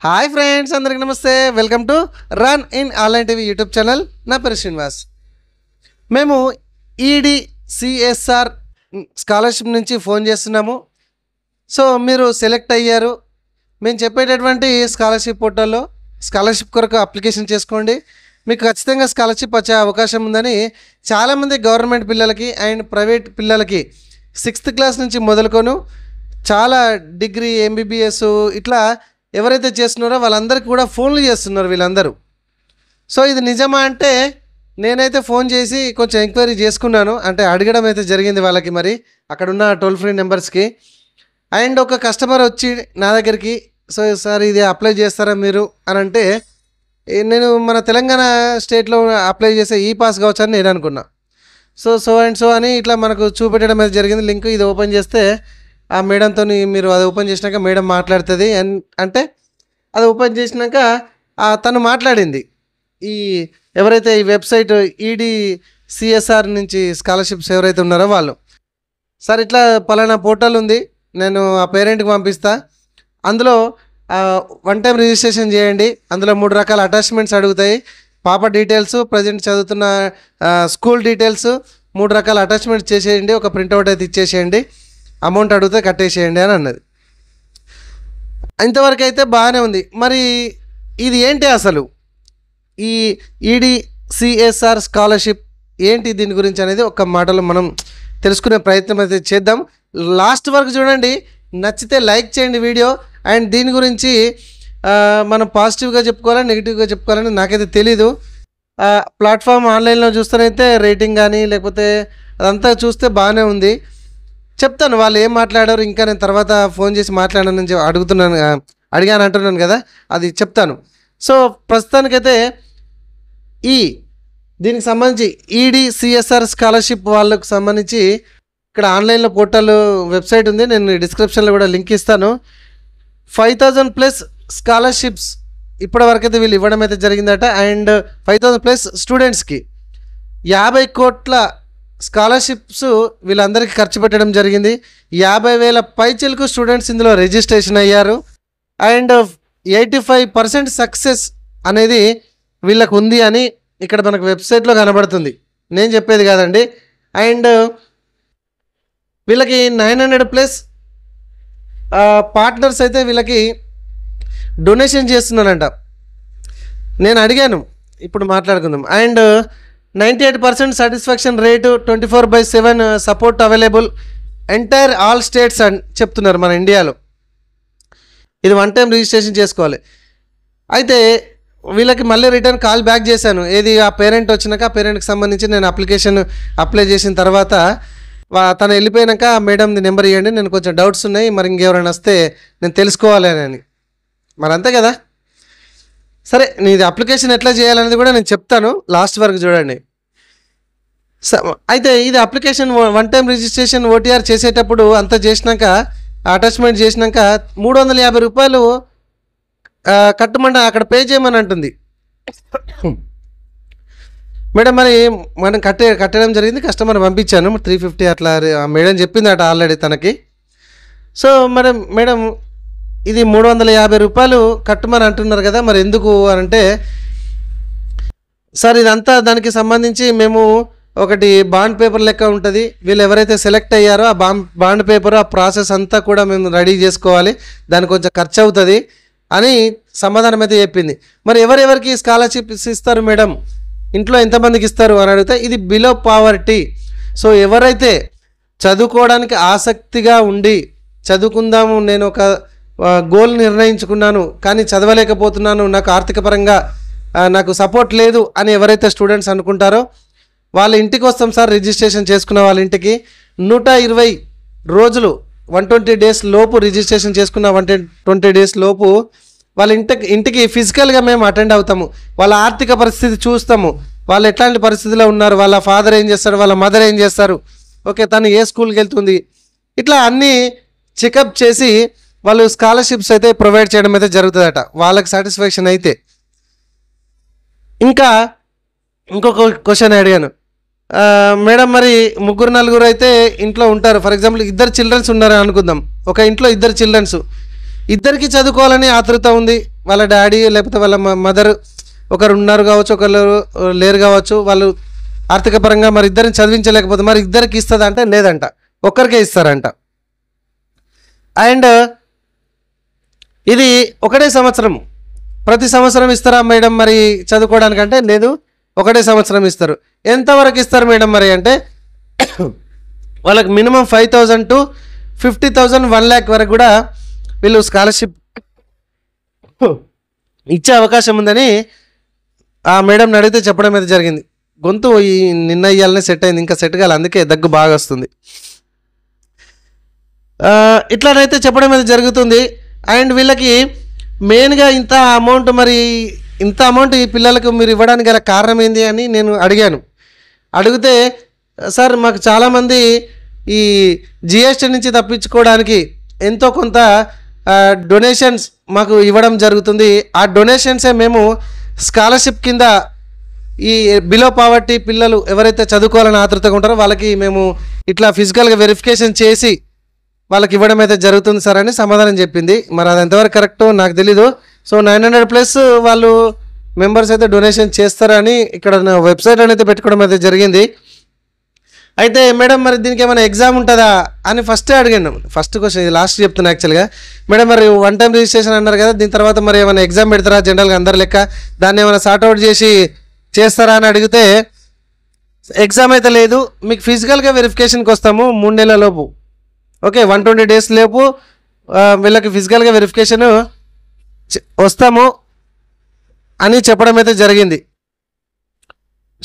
Hi friends, అందరికీ నమస్తే. Welcome to run in online TV YouTube channel. నా పేరు శ్రీనివాస్. మేము EDCSR స్కాలర్షిప్ నుంచి ఫోన్ చేస్తున్నాము. సో మీరు సెలెక్ట్ అయ్యారు. మేము చెప్పేటటువంటి స్కాలర్షిప్ పోర్టల్లో స్కాలర్షిప్ కొరకు అప్లికేషన్ చేసుకోండి. మీకు ఖచ్చితంగా స్కాలర్షిప్ వచ్చే అవకాశం ఉందని చాలామంది గవర్నమెంట్ పిల్లలకి అండ్ ప్రైవేట్ పిల్లలకి 6th క్లాస్ నుంచి మొదలుకొని చాలా డిగ్రీ, MBBS ఇట్లా ఎవరైతే చేస్తున్నారో వాళ్ళందరికీ కూడా ఫోన్లు చేస్తున్నారు వీళ్ళందరూ. సో ఇది నిజమా అంటే నేనైతే ఫోన్ చేసి కొంచెం ఎంక్వైరీ చేసుకున్నాను, అంటే అడగడం అయితే జరిగింది వాళ్ళకి, మరి అక్కడున్న టోల్ ఫ్రీ నెంబర్స్కి. అండ్ ఒక కస్టమర్ వచ్చి నా దగ్గరికి, సో సార్ ఇది అప్లై చేస్తారా మీరు అని అంటే, నేను మన తెలంగాణ స్టేట్లో అప్లై చేసే పాస్ కావచ్చు అని నేను అనుకున్నా. సో అండ్ సో అని ఇట్లా మనకు చూపెట్టడం అయితే జరిగింది లింక్. ఇది ఓపెన్ చేస్తే ఆ మేడంతో మీరు అది ఓపెన్ చేసినాక మేడం మాట్లాడుతుంది. అంటే అది ఓపెన్ చేసినాక తను మాట్లాడింది, ఎవరైతే ఈ వెబ్సైట్ EDCSR నుంచి స్కాలర్షిప్స్ ఎవరైతే ఉన్నారో వాళ్ళు. సార్ ఇట్లా పలానా పోర్టల్ ఉంది, నేను ఆ పేరెంట్కి పంపిస్తా, అందులో 1 టైం రిజిస్ట్రేషన్ చేయండి, అందులో 3 రకాల అటాచ్మెంట్స్ అడుగుతాయి, పాప డీటెయిల్స్, ప్రజెంట్ చదువుతున్న స్కూల్ డీటెయిల్స్, 3 రకాల అటాచ్మెంట్స్ చేసేయండి, ఒక ప్రింట్అవుట్ అయితే ఇచ్చేసేయండి, అమౌంట్ అడిగితే కట్టేసేయండి అని అన్నది. ఇంతవరకు అయితే బాగానే ఉంది. మరి ఇది ఏంటి అసలు ఈ EDCSR స్కాలర్షిప్ ఏంటి, దీని గురించి అనేది ఒక మాటలో మనం తెలుసుకునే ప్రయత్నం అయితే చేద్దాం. లాస్ట్ వరకు చూడండి, నచ్చితే లైక్ చేయండి వీడియో. అండ్ దీని గురించి మనం పాజిటివ్గా చెప్పుకోవాలా నెగిటివ్గా చెప్పుకోవాలని నాకైతే తెలీదు. ప్లాట్ఫామ్ ఆన్లైన్లో చూస్తేనైతే రేటింగ్ కానీ లేకపోతే అదంతా చూస్తే బాగానే ఉంది. చెప్తాను వాళ్ళు ఏం మాట్లాడారు, ఇంకా నేను తర్వాత ఫోన్ చేసి మాట్లాడానని అడిగాను అంటున్నాను కదా, అది చెప్తాను. సో ప్రస్తుతానికైతే దీనికి సంబంధించి EDCSR స్కాలర్షిప్ వాళ్ళకు సంబంధించి ఇక్కడ ఆన్లైన్లో పోర్టల్ వెబ్సైట్ ఉంది, నేను డిస్క్రిప్షన్లో కూడా లింక్ ఇస్తాను. 5,000+ స్కాలర్షిప్స్ ఇప్పటివరకైతే వీళ్ళు ఇవ్వడం అయితే జరిగిందట. అండ్ 5,000+ స్టూడెంట్స్కి 50 కోట్ల స్కాలర్షిప్స్ వీళ్ళందరికీ ఖర్చు పెట్టడం జరిగింది. 50,000 పైచిలకు స్టూడెంట్స్ ఇందులో రిజిస్ట్రేషన్ అయ్యారు. అండ్ 85% సక్సెస్ అనేది వీళ్ళకు ఉంది అని ఇక్కడ మనకు వెబ్సైట్లో కనబడుతుంది, నేను చెప్పేది కాదండి. అండ్ వీళ్ళకి 900+ పార్ట్నర్స్ అయితే వీళ్ళకి డొనేషన్ చేస్తున్నారంట. నేను అడిగాను, ఇప్పుడు మాట్లాడుకుందాం. And 98% satisfaction rate, 24/7 support available, entire all states అని చెప్తున్నారు మన ఇండియాలో. ఇది 1 టైం రిజిస్ట్రేషన్ చేసుకోవాలి. అయితే వీళ్ళకి మళ్ళీ రిటర్న్ కాల్ బ్యాక్ చేశాను, ఏది ఆ పేరెంట్ వచ్చినాక ఆ పేరెంట్కి సంబంధించి నేను అప్లికేషన్ అప్లై చేసిన తర్వాత తను వెళ్ళిపోయాక మేడంది నెంబర్ ఇవ్వండి, నేను కొంచెం డౌట్స్ ఉన్నాయి, మరి ఇంకెవరైనా వస్తే నేను తెలుసుకోవాలి అని. మరి అంతే కదా, సరే నీది అప్లికేషన్ ఎట్లా చేయాలనేది కూడా నేను చెప్తాను, లాస్ట్ వరకు చూడండి. అయితే ఇది అప్లికేషన్ 1 టైం రిజిస్ట్రేషన్ OTR చేసేటప్పుడు అంతా చేసినాక, అటాచ్మెంట్ చేసినాక 350 రూపాయలు కట్టమంటే అక్కడ పే చేయమని అంటుంది మేడం. మరి మనం కట్టడం జరిగింది, కస్టమర్ పంపించాను 350 అట్లా మేడం చెప్పిందట ఆల్రెడీ తనకి. సో మేడం ఇది 350 రూపాయలు కట్టమని అంటున్నారు కదా, మరి ఎందుకు అని అంటే, సార్ ఇదంతా దానికి సంబంధించి మేము ఒకటి బాండ్ పేపర్ లెక్క ఉంటుంది, వీళ్ళు ఎవరైతే సెలెక్ట్ అయ్యారో ఆ బాండ్ పేపర్, ఆ ప్రాసెస్ అంతా కూడా మేము రెడీ చేసుకోవాలి, దానికి కొంచెం ఖర్చు అవుతుంది అని సమాధానం అయితే చెప్పింది. మరి ఎవరెవరికి స్కాలర్షిప్స్ ఇస్తారు మేడం, ఇంట్లో ఎంతమందికి ఇస్తారు అని అడిగితే, ఇది బిలో పావర్టీ. సో ఎవరైతే చదువుకోవడానికి ఆసక్తిగా ఉండి, చదువుకుందాము, నేను ఒక గోల్ నిర్ణయించుకున్నాను కానీ చదవలేకపోతున్నాను, నాకు ఆర్థిక పరంగా నాకు సపోర్ట్ లేదు అని ఎవరైతే స్టూడెంట్స్ అనుకుంటారో వాళ్ళ ఇంటికి వస్తాం సార్. రిజిస్ట్రేషన్ చేసుకున్న వాళ్ళ ఇంటికి 120 రోజులు 120 డేస్ లోపు రిజిస్ట్రేషన్ చేసుకున్న 120 డేస్ లోపు వాళ్ళ ఇంటికి ఫిజికల్గా మేము అటెండ్ అవుతాము, వాళ్ళ ఆర్థిక పరిస్థితి చూస్తాము, వాళ్ళు ఎట్లాంటి పరిస్థితిలో ఉన్నారు, వాళ్ళ ఫాదర్ ఏం చేస్తారు, వాళ్ళ మదర్ ఏం చేస్తారు, ఓకే తను ఏ స్కూల్కి వెళ్తుంది, ఇట్లా అన్నీ చెకప్ చేసి వాళ్ళు స్కాలర్షిప్స్ అయితే ప్రొవైడ్ చేయడం అయితే జరుగుతుందట వాళ్ళకి సాటిస్ఫాక్షన్ అయితే. ఇంకా ఇంకొక క్వశ్చన్ అడిగాను, మేడం మరి 3-4 అయితే ఇంట్లో ఉంటారు, ఫర్ ఎగ్జాంపుల్ 2 చిల్డ్రన్స్ ఉన్నారు అనుకుందాం, ఒక ఇంట్లో 2 చిల్డ్రన్స్, ఇద్దరికి చదువుకోవాలని ఆతృత ఉంది, వాళ్ళ డాడీ లేకపోతే వాళ్ళ మదర్ ఒకరు ఉన్నారు కావచ్చు, ఒకరు లేరు కావచ్చు, వాళ్ళు ఆర్థిక పరంగా మరి ఇద్దరిని చదివించలేకపోతే మరి ఇద్దరికి ఇస్తుందంటే లేదంట, ఒక్కరికే ఇస్తారంట. అండ్ ఇది ఒకటే సంవత్సరం, ప్రతి సంవత్సరం ఇస్తారా మేడం మరి చదువుకోవడానికంటే లేదు, ఒకటే సంవత్సరం ఇస్తారు. ఎంతవరకు ఇస్తారు మేడం మరి అంటే వాళ్ళకి మినిమం 5,000 to 50,000 1 lakh వరకు కూడా వీళ్ళు స్కాలర్షిప్ ఇచ్చే అవకాశం ఉందని ఆ మేడంని అడిగితే చెప్పడం అయితే జరిగింది. గొంతు ఈ నిన్న ఇయ్యాలనే సెట్ అయింది, ఇంకా సెట్ కాలి, అందుకే దగ్గు బాగా వస్తుంది. ఇట్లానైతే చెప్పడం అయితే జరుగుతుంది. అండ్ వీళ్ళకి మెయిన్గా ఇంత అమౌంట్ ఈ పిల్లలకు మీరు ఇవ్వడానికి గల కారణం ఏంది అని నేను అడిగాను. అడిగితే సార్ మాకు చాలామంది ఈ జిఎస్టీ నుంచి తప్పించుకోవడానికి ఎంతో కొంత డొనేషన్స్ మాకు ఇవ్వడం జరుగుతుంది. ఆ డొనేషన్సే మేము స్కాలర్షిప్ కింద ఈ బిలో పావర్టీ పిల్లలు ఎవరైతే చదువుకోవాలని ఆతృతగా ఉంటారో వాళ్ళకి మేము ఇట్లా ఫిజికల్గా వెరిఫికేషన్ చేసి వాళ్ళకి ఇవ్వడం అయితే జరుగుతుంది సార్ అని సమాధానం చెప్పింది. మరి అది ఎంతవరకు కరెక్టో నాకు తెలీదు. సో 900+ వాళ్ళు మెంబర్స్ అయితే డొనేషన్ చేస్తారని ఇక్కడ వెబ్సైట్ అనేది పెట్టుకోవడం అయితే జరిగింది. అయితే మేడం మరి దీనికి ఏమైనా ఎగ్జామ్ ఉంటుందా అని ఫస్టే అడిగాను. ఫస్ట్ క్వశ్చన్ ఇది లాస్ట్ చెప్తున్నా యాక్చువల్గా. మేడం మరి 1 time రిజిస్ట్రేషన్ అన్నారు కదా, దీని తర్వాత మరి ఏమైనా ఎగ్జామ్ పెడతారా జనరల్గా అందరు లెక్క, దాన్ని ఏమైనా సార్ట్అవుట్ చేసి చేస్తారా అని అడిగితే ఎగ్జామ్ అయితే లేదు, మీకు ఫిజికల్గా వెరిఫికేషన్కి వస్తాము 3 నెలల లోపు, ఓకే 120 days లోపు వీళ్ళకి ఫిజికల్గా వెరిఫికేషన్ వస్తాము అని చెప్పడం అయితే జరిగింది.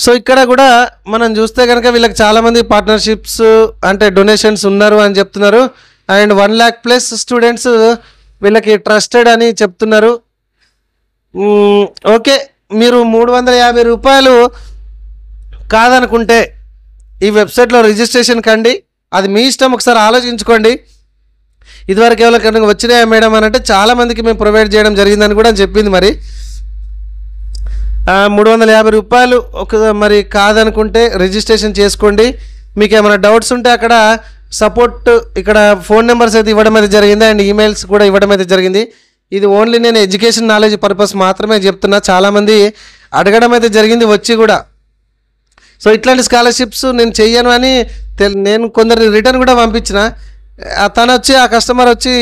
సో ఇక్కడ కూడా మనం చూస్తే కనుక వీళ్ళకి చాలామంది పార్ట్నర్షిప్స్ అంటే డొనేషన్స్ ఉన్నారు అని చెప్తున్నారు. అండ్ 1 lakh+ స్టూడెంట్స్ వీళ్ళకి ట్రస్టెడ్ అని చెప్తున్నారు. ఓకే, మీరు 350 రూపాయలు కాదనుకుంటే ఈ వెబ్సైట్లో రిజిస్ట్రేషన్ కండి, అది మీ ఇష్టం, ఒకసారి ఆలోచించుకోండి. ఇదివరకు ఎవరికైనా వచ్చినాయా మేడం అని అంటే చాలామందికి మేము ప్రొవైడ్ చేయడం జరిగిందని కూడా చెప్పింది. మరి 350 రూపాయలు మరి కాదనుకుంటే రిజిస్ట్రేషన్ చేసుకోండి. మీకు ఏమైనా డౌట్స్ ఉంటే అక్కడ సపోర్ట్ ఇక్కడ ఫోన్ నెంబర్స్ అయితే ఇవ్వడం అయితే జరిగింది అండ్ ఈమెయిల్స్ కూడా ఇవ్వడం అయితే జరిగింది. ఇది ఓన్లీ నేను ఎడ్యుకేషన్ నాలెడ్జ్ పర్పస్ మాత్రమే చెప్తున్నా, చాలామంది అడగడం అయితే జరిగింది వచ్చి కూడా. సో ఇట్లాంటి స్కాలర్షిప్స్ నేను చెయ్యను అని నేను కొందరు రిటర్న్ కూడా పంపించిన. తను వచ్చి ఆ కస్టమర్ వచ్చి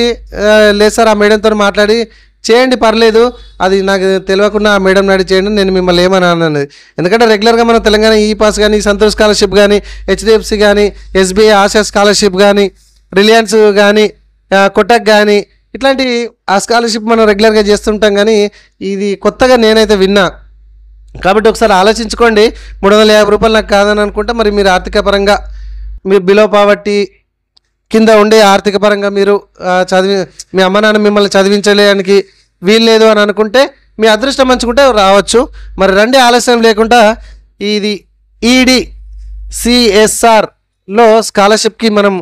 లేదు సార్ ఆ మేడంతో మాట్లాడి చేయండి పర్లేదు, అది నాకు తెలియకుండా ఆ మేడం నాడి చేయండి, నేను మిమ్మల్ని ఏమని అన్నది. ఎందుకంటే రెగ్యులర్గా మనం తెలంగాణ ఈ పాస్ కానీ, సంతోష్ స్కాలర్షిప్ కానీ, హెచ్డిఎఫ్సి కానీ, ఎస్బీఐ ఆశా స్కాలర్షిప్ కానీ, రిలయన్స్ కానీ, కొటక్ కానీ, ఇట్లాంటి ఆ స్కాలర్షిప్ మనం రెగ్యులర్గా చేస్తుంటాం. కానీ ఇది కొత్తగా నేనైతే విన్నా. కాబట్టి ఒకసారి ఆలోచించుకోండి. 350 రూపాయలు నాకు కాదని అనుకుంటే మరి మీరు ఆర్థిక పరంగా మీరు బిలో పావర్టీ కింద ఉండే ఆర్థిక పరంగా మీరు మీ అమ్మ నాన్న మిమ్మల్ని చదివించలేడానికి వీలు లేదు అని అనుకుంటే మీ అదృష్టం మంచుకుంటే రావచ్చు. మరి రండి, ఆలస్యం లేకుండా ఇది EDCSRలో స్కాలర్షిప్కి మనం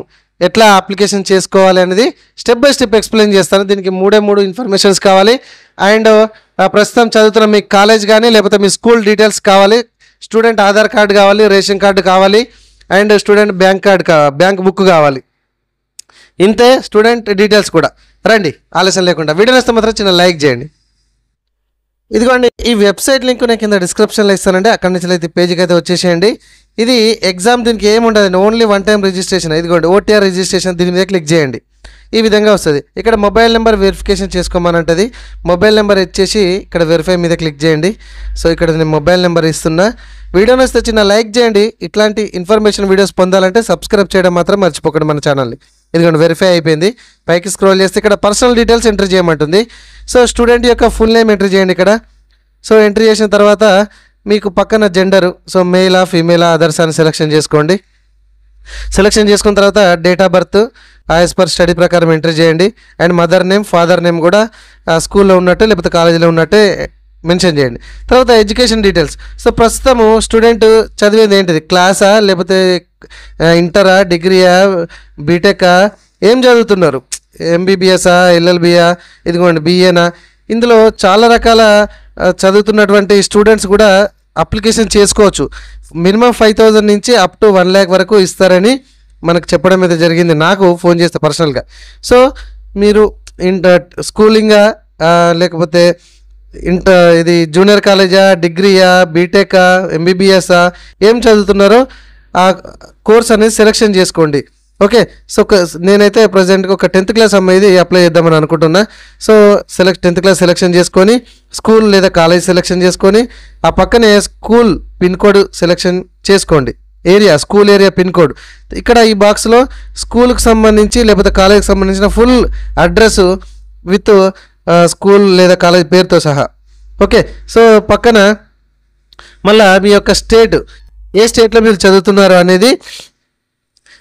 ఎట్లా అప్లికేషన్ చేసుకోవాలి అనేది స్టెప్ బై స్టెప్ ఎక్స్ప్లెయిన్ చేస్తాను. దీనికి 3 ఇన్ఫర్మేషన్స్ కావాలి. అండ్ ప్రస్తుతం చదువుతున్న మీ కాలేజ్ కానీ లేకపోతే మీ స్కూల్ డీటెయిల్స్ కావాలి, స్టూడెంట్ ఆధార్ కార్డు కావాలి, రేషన్ కార్డు కావాలి, అండ్ స్టూడెంట్ బ్యాంక్ బుక్ కావాలి. ఇంతే, స్టూడెంట్ డీటెయిల్స్ కూడా. రండి ఆలస్యం లేకుండా. వీడియో నచ్చితే మాత్రం చిన్న లైక్ చేయండి. ఇదిగోండి ఈ వెబ్సైట్ లింక్ నేను కింద డిస్క్రిప్షన్లో ఇస్తానండి, అక్కడి నుంచి అయితే పేజీకి అయితే వచ్చేసేయండి. ఇది ఎగ్జామ్, దీనికి ఏముండదండి, ఓన్లీ 1 time రిజిస్ట్రేషన్. ఇదిగోండి OTR రిజిస్ట్రేషన్, దీని మీద క్లిక్ చేయండి. ఈ విధంగా వస్తుంది. ఇక్కడ మొబైల్ నెంబర్ వెరిఫికేషన్ చేసుకోమని ఉంటుంది. మొబైల్ నెంబర్ ఇచ్చేసి ఇక్కడ వెరిఫై మీద క్లిక్ చేయండి. సో ఇక్కడ నేను మొబైల్ నెంబర్ ఇస్తున్నా. వీడియో నచ్చితే చిన్న లైక్ చేయండి. ఇట్లాంటి ఇన్ఫర్మేషన్ వీడియోస్ పొందాలంటే సబ్స్క్రైబ్ చేయడం మాత్రం మర్చిపోకండి మన ఛానల్ని. ఇదిగోండి వెరిఫై అయిపోయింది. పైకి స్క్రోల్ చేస్తే ఇక్కడ పర్సనల్ డీటెయిల్స్ ఎంటర్ చేయమంటుంది. సో స్టూడెంట్ యొక్క ఫుల్ నేమ్ ఎంటర్ చేయండి ఇక్కడ. సో ఎంటర్ చేసిన తర్వాత మీకు పక్కన జెండరు, సో మేలా ఫీమేలా అదర్స్ అని సెలెక్షన్ చేసుకోండి. సెలెక్షన్ చేసుకున్న తర్వాత date of birth as per study ప్రకారం ఎంటర్ చేయండి. And mother name, father name కూడా స్కూల్లో ఉన్నట్టు లేకపోతే కాలేజీలో ఉన్నట్టే మెన్షన్ చేయండి. తర్వాత ఎడ్యుకేషన్ డీటెయిల్స్. సో ప్రస్తుతము స్టూడెంట్ చదివేది ఏంటిది, క్లాసా లేకపోతే ఇంటరా, డిగ్రీయా, బీటెకా, ఏం చదువుతున్నారు, MBBSా, LLBయా, ఇదిగోండి BAనా. ఇందులో చాలా రకాల చదువుతున్నటువంటి స్టూడెంట్స్ కూడా అప్లికేషన్ చేసుకోవచ్చు. మినిమం 5,000 నుంచి అప్ టు 1 lakh వరకు ఇస్తారని మనకు చెప్పడం అయితే జరిగింది, నాకు ఫోన్ చేస్తే పర్సనల్గా. సో మీరు స్కూలింగా లేకపోతే ఇది జూనియర్ కాలేజా, డిగ్రీయా, బీటెకా, ఎంబీబీఎస్ఆ, ఏం చదువుతున్నారో ఆ కోర్స్ అనేది సెలెక్షన్ చేసుకోండి. ఓకే. సో నేనైతే ప్రజెంట్గా ఒక 10th క్లాస్ అమ్మాయిది అప్లై చేద్దామని అనుకుంటున్నా. సో 10th క్లాస్ సెలెక్షన్ చేసుకొని స్కూల్ లేదా కాలేజ్ సెలెక్షన్ చేసుకొని ఆ పక్కనే స్కూల్ పిన్ కోడ్ సెలెక్షన్ చేసుకోండి. స్కూల్ ఏరియా పిన్ కోడ్ ఇక్కడ ఈ బాక్స్లో స్కూల్కి సంబంధించి లేకపోతే కాలేజ్కి సంబంధించిన ఫుల్ అడ్రస్ విత్ స్కూల్ లేదా కాలేజ్ పేరుతో సహా. ఓకే. సో పక్కన మళ్ళీ మీ యొక్క స్టేట్, ఏ స్టేట్లో మీరు చదువుతున్నారు అనేది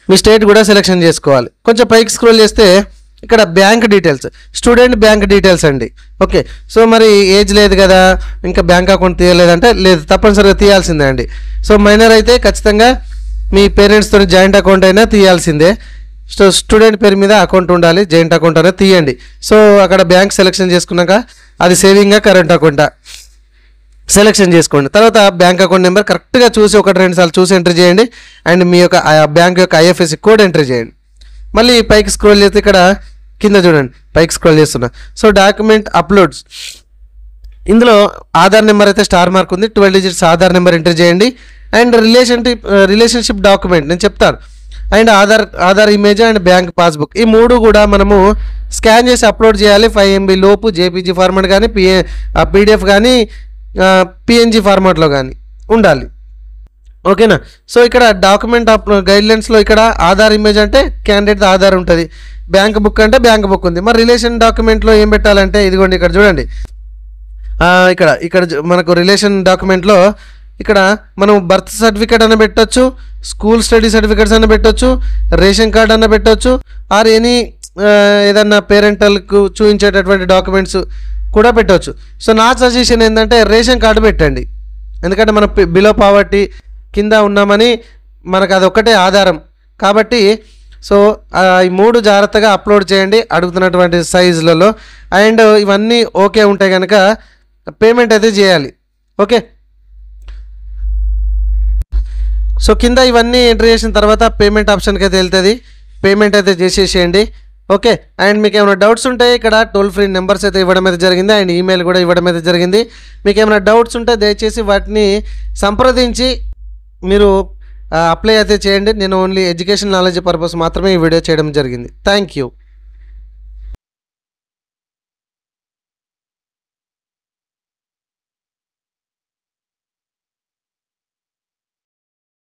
మీ స్టేట్ కూడా సెలెక్షన్ చేసుకోవాలి. కొంచెం పైకి స్క్రోల్ చేస్తే ఇక్కడ bank details, student bank details అండి. ఓకే. సో మరి ఏజ్ లేదు కదా, ఇంకా బ్యాంక్ అకౌంట్ తీయలేదంటే లేదు, తప్పనిసరిగా తీయాల్సిందే అండి. సో మైనర్ అయితే ఖచ్చితంగా మీ పేరెంట్స్తో జాయింట్ అకౌంట్ అయినా తీయాల్సిందే. సో స్టూడెంట్ పేరు మీద అకౌంట్ ఉండాలి, జాయింట్ అకౌంట్ అనేది తీయండి. సో అక్కడ బ్యాంక్ సెలెక్షన్ చేసుకున్నాక అది సేవింగా కరెంట్ అకౌంటా సెలెక్షన్ చేసుకోండి. తర్వాత బ్యాంక్ అకౌంట్ నెంబర్ కరెక్ట్గా చూసి 1-2 సార్లు చూసి ఎంటర్ చేయండి. అండ్ మీ యొక్క బ్యాంక్ యొక్క ఐఎఫ్ఎస్సి కోడ్ ఎంటర్ చేయండి. మళ్ళీ పైకి స్క్రోల్ చేస్తే ఇక్కడ కింద చూడండి, పైకి స్క్రోల్ చేస్తున్నా. సో డాక్యుమెంట్ అప్లోడ్స్, ఇందులో ఆధార్ నెంబర్ అయితే స్టార్ మార్క్ ఉంది, 12 digits ఆధార్ నెంబర్ ఎంటర్ చేయండి. అండ్ రిలేషన్షిప్ డాక్యుమెంట్ నేను చెప్తాను. And Aadhaar image and bank passbook, ఈ 3 కూడా మనము స్కాన్ చేసి అప్లోడ్ చేయాలి. 5 MB లోపు జేపీజీ ఫార్మాట్ కానీ పీడిఎఫ్ కానీ పిఎన్జీ ఫార్మాట్లో కానీ ఉండాలి. ఓకేనా. సో ఇక్కడ డాక్యుమెంట్ గైడ్లైన్స్లో ఇక్కడ ఆధార్ ఇమేజ్ అంటే క్యాండిడేట్ ఆధార్ ఉంటుంది, బ్యాంక్ బుక్ అంటే బ్యాంక్ బుక్ ఉంది. మరి రిలేషన్ డాక్యుమెంట్లో ఏం పెట్టాలంటే ఇదిగోండి ఇక్కడ చూడండి, ఇక్కడ మనకు రిలేషన్ డాక్యుమెంట్లో ఇక్కడ మనం బర్త్ సర్టిఫికేట్ అన్న పెట్టవచ్చు, స్కూల్ స్టడీ సర్టిఫికేట్స్ అన్న పెట్టవచ్చు, రేషన్ కార్డ్ అన్న పెట్టవచ్చు, ఆర్ ఏదన్నా పేరెంటల్కు చూపించేటటువంటి డాక్యుమెంట్స్ కూడా పెట్టవచ్చు. సో నా సజెషన్ ఏంటంటే రేషన్ కార్డు పెట్టండి, ఎందుకంటే మనం బిలో పావర్టీ కింద ఉన్నామని మనకు అదొక్కటే ఆధారం కాబట్టి. సో ఈ 3 జాగ్రత్తగా అప్లోడ్ చేయండి అడుగుతున్నటువంటి సైజులలో. అండ్ ఇవన్నీ ఓకే ఉంటే కనుక పేమెంట్ అయితే చేయాలి. ఓకే. సో కింద ఇవన్నీ ఎంటర్ చేసిన తర్వాత పేమెంట్ ఆప్షన్కి అయితే వెళ్తుంది, పేమెంట్ అయితే చేసేసేయండి. ఓకే. అండ్ మీకు ఏమైనా డౌట్స్ ఉంటే ఇక్కడ టోల్ ఫ్రీ నెంబర్స్ అయితే ఇవ్వడం అయితే జరిగింది, అండ్ ఈమెయిల్ కూడా ఇవ్వడం అయితే జరిగింది. మీకు ఏమైనా డౌట్స్ ఉంటే దయచేసి వాటిని సంప్రదించి మీరు అప్లై అయితే చేయండి. నేను ఓన్లీ ఎడ్యుకేషన్ నాలెడ్జ్ పర్పస్ మాత్రమే ఈ వీడియో చేయడం జరిగింది. Thank you.